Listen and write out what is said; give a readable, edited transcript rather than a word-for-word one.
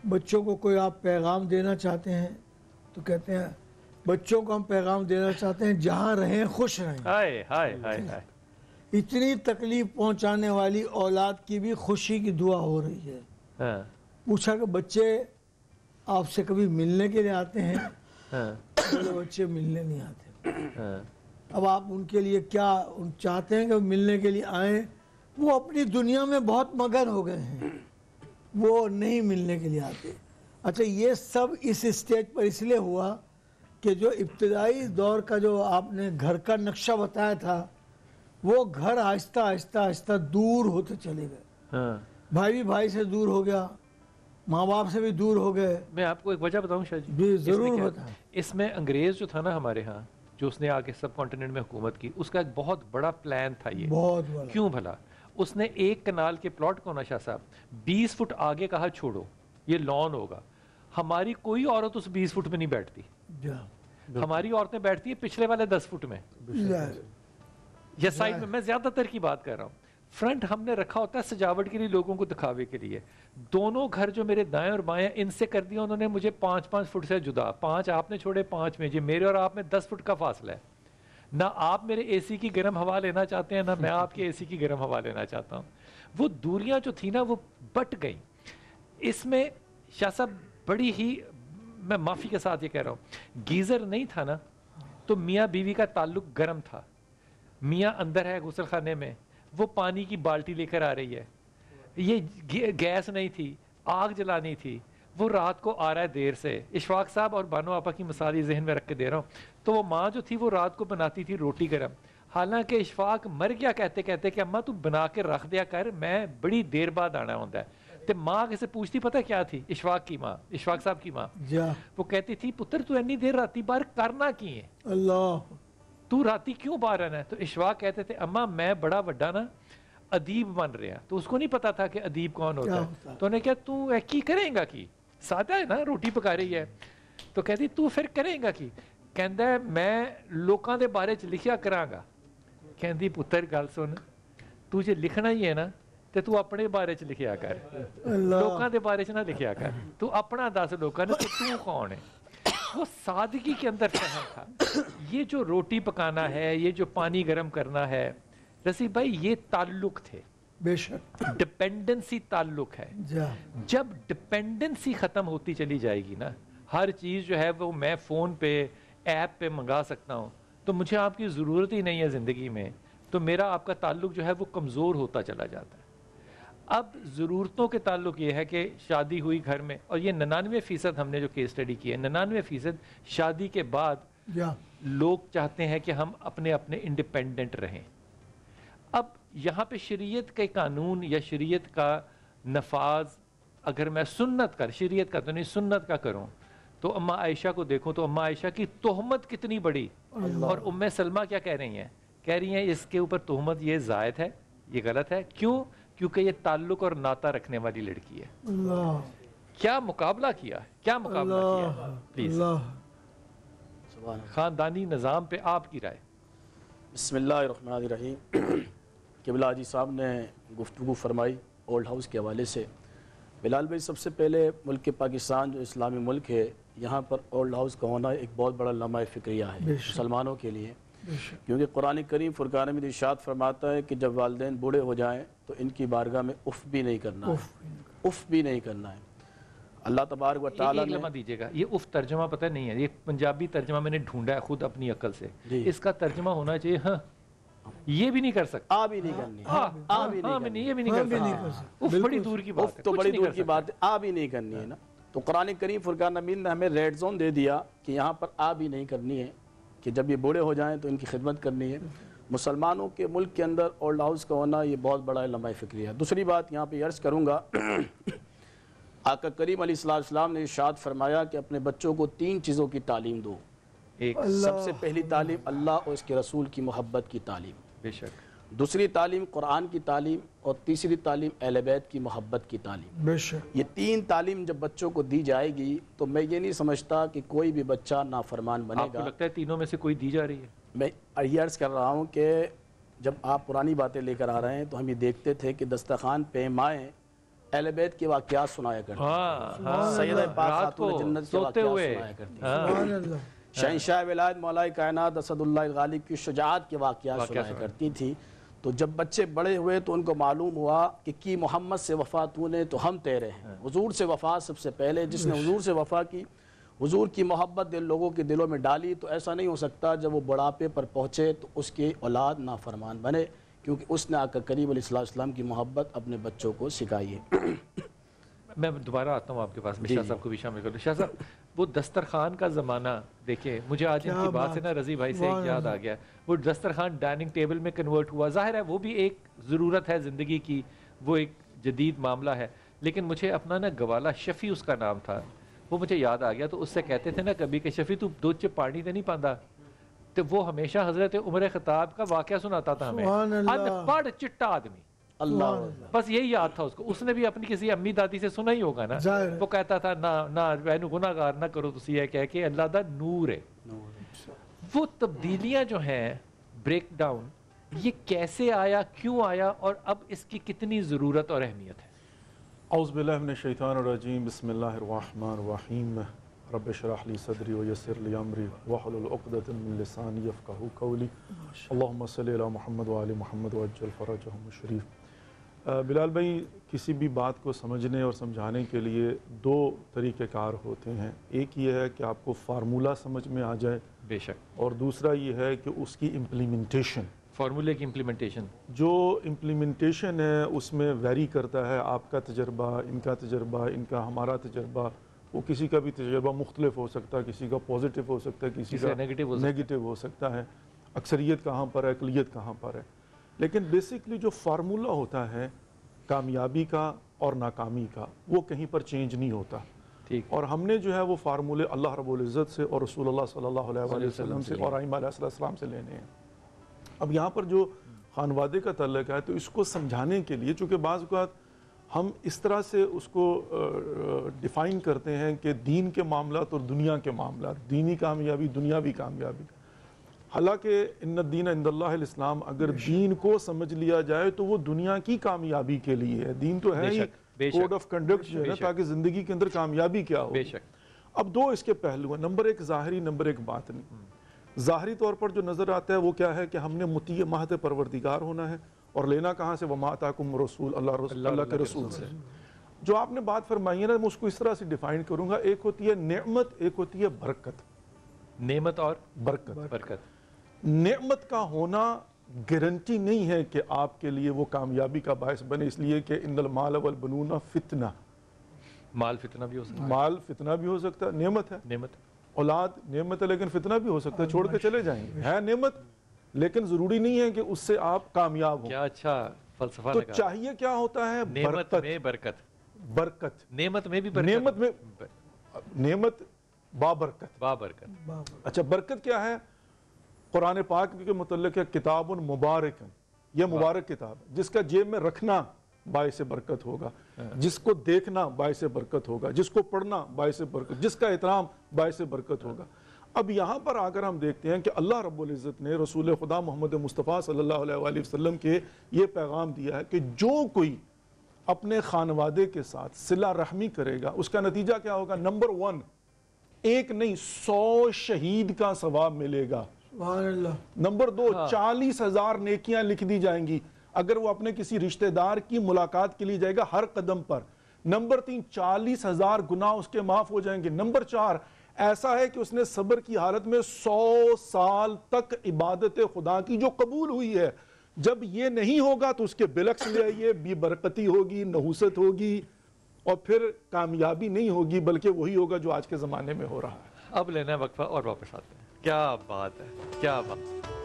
بچوں کو کوئی آپ پیغام دینا چاہتے ہیں تو کہتے ہیں بچوں کو ہم پیغام دینا چاہتے ہیں جہاں رہیں خوش رہیں. ہائے ہائے ہائے ہائے. اتنی تکلیف پہنچانے والی اولاد کی بھی خوشی کی دعا ہو رہی ہے. ہاں پوچھا کہ بچے آپ سے کبھی ملنے کے لیے آتے ہیں؟ ہاں بولے بچے ملنے نہیں آتے. ہاں. اب آپ ان کے لیے کیا چاہتے ہیں کہ وہ ملنے کے لیے آئیں؟ وہ اپنی دنیا میں بہت مگن ہو گئے ہیں، وہ نہیں ملنے کے لیے آتے. اچھا یہ سب اس اسٹیج پر اس لیے ہوا کہ جو ابتدائی دور کا جو آپ نے گھر کا نقشہ بتایا تھا وہ گھر آہستہ آہستہ آہستہ دور ہوتے چلے گئے. ہاں. بھائی بھی بھائی سے دور ہو گیا، ماں باپ سے بھی دور ہو گئے. میں آپ کو ایک وجہ بتاؤں شاہ جی. بھی اس میں ضرور کیا بتائیں. اس میں انگریز جو تھا نا ہمارے ہاں، جو اس نے آ کے سب کانٹیننٹ میں حکومت کی، اس کا ایک بہت بڑا پلان تھا یہ. بہت بڑا. کیوں بھلا؟ اس نے ایک کنال کے پلاٹ کو نا شاہ صاحب 20 فٹ آگے کہا چھوڑو یہ لان ہوگا. ہماری کوئی عورت اس 20 فٹ میں نہیں بیٹھتی، ہماری عورتیں بیٹھتی ہیں پچھلے والے 10 فٹ میں یا سائڈ میں. میں زیادہ تر کی بات کر رہا ہوں. فرنٹ ہم نے رکھا ہوتا ہے سجاوٹ کے لیے، لوگوں کو دکھاوے کے لیے. دونوں گھر جو میرے دائیں اور بائیں ان سے کر دیا انہوں نے مجھے 5-5 فٹ سے جدا. 5 آپ نے چھوڑے 5 میں، جی میرے اور آپ میں 10 فٹ کا فاصلہ ہے. نہ آپ میرے اے سی کی گرم ہوا لینا چاہتے ہیں، نہ میں آپ کے اے سی کی گرم ہوا لینا چاہتا ہوں. وہ دوریاں جو تھی نا وہ بٹ گئیں. اس میں شاہ صاحب بڑی ہی، میں معافی کے ساتھ یہ کہہ رہا ہوں، گیزر نہیں تھا نا تو میاں بیوی کا تعلق گرم تھا. میاں اندر ہے غسل خانے میں، وہ پانی کی بالٹی لے کر آ رہی ہے. یہ گیس نہیں تھی، آگ جلانی تھی. وہ رات کو آ رہا ہے دیر سے. اشفاق صاحب اور بانو آپا کی مثال یہ ذہن میں رکھ کے دے رہا ہوں. تو وہ ماں جو تھی وہ رات کو بناتی تھی روٹی گرم. حالانکہ اشفاق مر گیا کہتے کہتے کہ اماں تو بنا کے رکھ دیا کر، میں بڑی دیر بعد آنا ہوتا ہے. تو ماں کسے پوچھتی پتہ کیا تھی؟ اشفاق کی ماں، اشفاق صاحب کی ماں. وہ کہتی تھی پتر تو اتنی دیر راتی باہر کرنا کی ہے؟ اللہ، تو راتی کیوں باہر آنا ہے؟ تو اشفاق کہتے تھے اماں میں بڑا وڈا نا ادیب بن رہا. تو اس کو نہیں پتا تھا کہ ادیب کون ہوتا ہے. تو انہیں کہا تو کی کریں گا کی؟ سادہ ہے نا، روٹی پکا رہی ہے. تو کہتی تو پھر کریں گا کی؟ کہندا ہے میں لوکاں دے بارے چ لکھیا کراں گا. کہندی پتر گل سن، تو جے لکھنا ہی ہے نا تے تو اپنے بارے چ لکھیا کر، لوکاں دے بارے چ نہ لکھیا کر. تو اپنا دس لوکاں نے تو کون ہے. وہ سادگی کے اندر فہم تھا. یہ جو روٹی پکانا ہے، یہ جو پانی گرم کرنا ہے، رسید بھائی یہ تعلق تھے. بے شک ڈپینڈنسی تعلق ہے. جب ڈپینڈنسی ختم ہوتی چلی جائے گی نا، ہر چیز جو ہے وہ میں فون پہ ایپ پہ منگا سکتا ہوں تو مجھے آپ کی ضرورت ہی نہیں ہے زندگی میں، تو میرا آپ کا تعلق جو ہے وہ کمزور ہوتا چلا جاتا ہے. اب ضرورتوں کے تعلق یہ ہے کہ شادی ہوئی گھر میں، اور یہ 99% ہم نے جو کیس اسٹڈی کی ہے، 99% شادی کے بعد لوگ چاہتے ہیں کہ ہم اپنے اپنے انڈیپینڈنٹ رہیں. اب یہاں پہ شریعت کے قانون یا شریعت کا نفاذ اگر میں سنت کا، شریعت کا تو نہیں سنت کا کروں، تو اماں عائشہ کو دیکھوں تو اماں عائشہ کی تہمت کتنی بڑی. اور ام سلمہ کیا کہہ رہی ہیں؟ کہہ رہی ہیں اس کے اوپر تہمت یہ زائد ہے، یہ غلط ہے. کیوں؟ کیونکہ یہ تعلق اور ناطہ رکھنے والی لڑکی ہے. کیا مقابلہ کیا ہے، کیا مقابلہ کیا ہے. پلیز خاندانی نظام پہ آپ کی رائے. بسم اللہ الرحمن الرحیم. قبلہ حاجی صاحب نے گفتگو فرمائی اولڈ ہاؤس کے حوالے سے. بلال بھائی، سب سے پہلے ملک پاکستان جو اسلامی ملک ہے، یہاں پر اولڈ ہاؤس کا ہونا ایک بہت بڑا لمحہ فکریہ ہے مسلمانوں کے لیے. کیونکہ قرآن کریم فرقان میں ارشاد فرماتا ہے کہ جب والدین بوڑھے ہو جائیں تو ان کی بارگاہ میں اف بھی نہیں کرنا ہے، اف بھی نہیں کرنا ہے. اللہ تبارک و تعالیٰ نے، لمحہ دیجیے گا، یہ اف ترجمہ پتہ نہیں ہے، یہ پنجابی ترجمہ میں نے ڈھونڈا ہے خود اپنی عقل سے. اس کا ترجمہ ہونا چاہیے ہاں یہ بھی نہیں کر سکتا، آ بھی نہیں کرنی، آ بھی نہیں، یہ بھی نہیں کر سکتا. اف بڑی دور کی بات ہے، تو بڑی دور کی بات ہے، آ بھی نہیں کرنی ہے نا. تو قرآن کریم فرقان حمید نے ہمیں ریڈ زون دے دیا کہ یہاں پر آ بھی نہیں کرنی ہے، کہ جب یہ بوڑھے ہو جائیں تو ان کی خدمت کرنی ہے. مسلمانوں کے ملک کے اندر اولڈ ہاؤس کا ہونا یہ بہت بڑا لمحہ فکری ہے. دوسری بات یہاں پہ عرض کروں گا، آقا کریم علیہ السلام نے ارشاد فرمایا کہ اپنے بچوں کو 3 چیزوں کی تعلیم دو. سب سے پہلی تعلیم اللہ اور اس کے رسول کی محبت کی تعلیم، بے شک. دوسری تعلیم قرآن کی تعلیم، اور تیسری تعلیم اہل بیت کی محبت کی تعلیم. بے شک یہ 3 تعلیم جب بچوں کو دی جائے گی تو میں یہ نہیں سمجھتا کہ کوئی بھی بچہ نافرمان بنے آپ گا. کو لگتا ہے تینوں میں سے کوئی دی جا رہی ہے؟ میں یہ عرض کر رہا ہوں کہ جب آپ پرانی باتیں لے کر آ رہے ہیں تو ہم یہ دیکھتے تھے کہ دسترخوان پہ مائیں اہل بیت کے واقعات سنایا کرتی ہاں سیدہ پاک رات خاتون کو جنت کے سوتے واقعات ہوئے سنایا کرتی سبحان اللہ. شہنشاہ ولایت مولا کائنات اسد اللہ الغالب کی شجاعت کے واقعات سنایا کرتی تھی. تو جب بچے بڑے ہوئے تو ان کو معلوم ہوا کہ کی محمد سے وفا تو نے تو ہم تیرے ہیں. حضور سے وفا سب سے پہلے، جس نے حضور سے وفا کی، حضور کی محبت دل لوگوں کے دلوں میں ڈالی، تو ایسا نہیں ہو سکتا جب وہ بڑھاپے پر پہنچے تو اس کی اولاد نافرمان بنے، کیونکہ اس نے آقا کریم علیہ السلام کی محبت اپنے بچوں کو سکھائی ہے. میں دوبارہ آتا ہوں آپ کے پاس، میں شاہ صاحب کو بھی شامل کر لوں. شاہ صاحب وہ دسترخوان کا زمانہ دیکھیں، مجھے آج ان کی بات سے نا رضی بھائی سے ایک یاد آ گیا. وہ دسترخوان ڈائننگ ٹیبل میں کنورٹ ہوا، ظاہر ہے وہ بھی ایک ضرورت ہے زندگی کی، وہ ایک جدید معاملہ ہے. لیکن مجھے اپنا نا گوالا شفیع اس کا نام تھا، وہ مجھے یاد آ گیا. تو اس سے کہتے تھے نا کبھی کہ شفیع تو دودھ چ پانی تے نہیں پاندا، تو وہ ہمیشہ حضرت عمر خطاب کا واقعہ سناتا تھا ہمیں. ان پڑھ چٹا آدمی، اللہ بس یہی یاد تھا اس کو. اس نے بھی اپنی کسی امی دادی سے سنا ہی ہوگا نا، وہ کہتا تھا نہ وینو گناہگار نہ کرو تسی یہ کہہ کے اللہ دا نور ہے. وہ تبدیلیاں جو ہیں، بریک ڈاؤن، یہ کیسے آیا، کیوں آیا، اور اب اس کی کتنی ضرورت اور اہمیت ہے؟ اعوذ باللہ من الشیطان الرجیم، بسم اللہ الرحمن الرحیم. رب اشرح لی صدری ویسر لی امری واحلل عقدۃ من لسانی یفقہوا قولی. اللہم صلی علی محمد وآل محمد وعجل فرجہم الشریف. بلال بھائی، کسی بھی بات کو سمجھنے اور سمجھانے کے لیے دو طریقہ کار ہوتے ہیں. ایک یہ ہے کہ آپ کو فارمولہ سمجھ میں آ جائے، بے شک، اور دوسرا یہ ہے کہ اس کی امپلیمنٹیشن، فارمولے کی امپلیمنٹیشن. جو امپلیمنٹیشن ہے اس میں ویری کرتا ہے. آپ کا تجربہ، ان کا تجربہ، ان کا ہمارا تجربہ، وہ کسی کا بھی تجربہ مختلف ہو سکتا ہے، کسی کا پازیٹیو ہو سکتا ہے، کسی کا نیگیٹو ہو سکتا ہے. اکثریت کہاں پر ہے، اقلیت کہاں پر ہے. لیکن بیسکلی جو فارمولہ ہوتا ہے کامیابی کا اور ناکامی کا، وہ کہیں پر چینج نہیں ہوتا. اور ہم نے جو ہے وہ فارمولے اللہ رب العزت سے اور رسول اللہ صلی اللہ علیہ وسلم سے اور ائمہ علیہ السلام سے لینے ہیں. اب یہاں پر جو خانوادے کا تعلق ہے تو اس کو سمجھانے کے لیے، چونکہ بعض اوقات ہم اس طرح سے اس کو ڈیفائن کرتے ہیں کہ دین کے معاملات اور دنیا کے معاملات، دینی کامیابی، دنیاوی کامیابی. حالانکہ ان الدین عند اللہ الاسلام، اگر دین کو سمجھ لیا جائے تو وہ دنیا کی کامیابی کے لیے ہے. دین تو ہے ہی کوڈ آف کنڈکٹ جو ہے نا، تاکہ زندگی کے اندر کامیابی کیا ہو. اب دو اس کے پہلو ہیں، نمبر ایک ظاہری، نمبر ایک باطنی. ظاہری طور پر جو نظر آتا ہے وہ کیا ہے کہ ہم نے مطیع مہد پروردگار ہونا ہے، اور لینا کہاں سے؟ وما آتاکم رسول، اللہ کے رسول سے. جو آپ نے بات فرمائی ہے نا، میں اس کو اس طرح سے ڈیفائن کروں گا. ایک ہوتی ہے نعمت، ایک ہوتی ہے برکت. نعمت اور برکت. نعمت کا ہونا گارنٹی نہیں ہے کہ آپ کے لیے وہ کامیابی کا باعث بنے، اس لیے کہ ان المال والبنون فتنہ، مال فتنہ بھی ہو سکتا ہے. مال فتنہ بھی ہو سکتا ہے، نعمت ہے. نعمت، اولاد نعمت ہے لیکن فتنہ بھی ہو سکتا ہے، چھوڑ کے چلے جائیں گے. ہے نعمت لیکن ضروری نہیں ہے کہ اس سے آپ کامیاب ہوں. کیا اچھا فلسفہ تو لگا. چاہیے کیا ہوتا ہے؟ نعمت میں برکت. برکت، نعمت میں بھی برکت. نعمت میں نعمت بابرکت. بابرکت. اچھا برکت کیا ہے؟ قرآن پاک کے متعلق ہے کتاب مبارک، یہ مبارک کتاب ہے جس کا جیب میں رکھنا باعث برکت ہوگا، جس کو دیکھنا باعث برکت ہوگا، جس کو پڑھنا باعث برکت، جس کا احترام باعث برکت ہوگا. اب یہاں پر آ کر ہم دیکھتے ہیں کہ اللہ رب العزت نے رسول خدا محمد مصطفیٰ صلی اللہ علیہ وآلہ وسلم کے یہ پیغام دیا ہے کہ جو کوئی اپنے خانوادے کے ساتھ صلہ رحمی کرے گا، اس کا نتیجہ کیا ہوگا؟ نمبر 1، ایک نہیں 100 شہید کا ثواب ملے گا. سبحان اللہ. نمبر 2، 40,000 نیکیاں لکھ دی جائیں گی اگر وہ اپنے کسی رشتہ دار کی ملاقات کے لیے جائے گا ہر قدم پر. نمبر 3، 40,000 گناہ اس کے معاف ہو جائیں گے. نمبر 4، ایسا ہے کہ اس نے صبر کی حالت میں 100 سال تک عبادت خدا کی جو قبول ہوئی ہے. جب یہ نہیں ہوگا تو اس کے بالعکس لے آئیے، بے برکتی ہوگی، نحوست ہوگی، اور پھر کامیابی نہیں ہوگی بلکہ وہی ہوگا جو آج کے زمانے میں ہو رہا ہے. اب لینا ہے وقفہ اور واپس آتے ہیں. کیا بات ہے، کیا بات.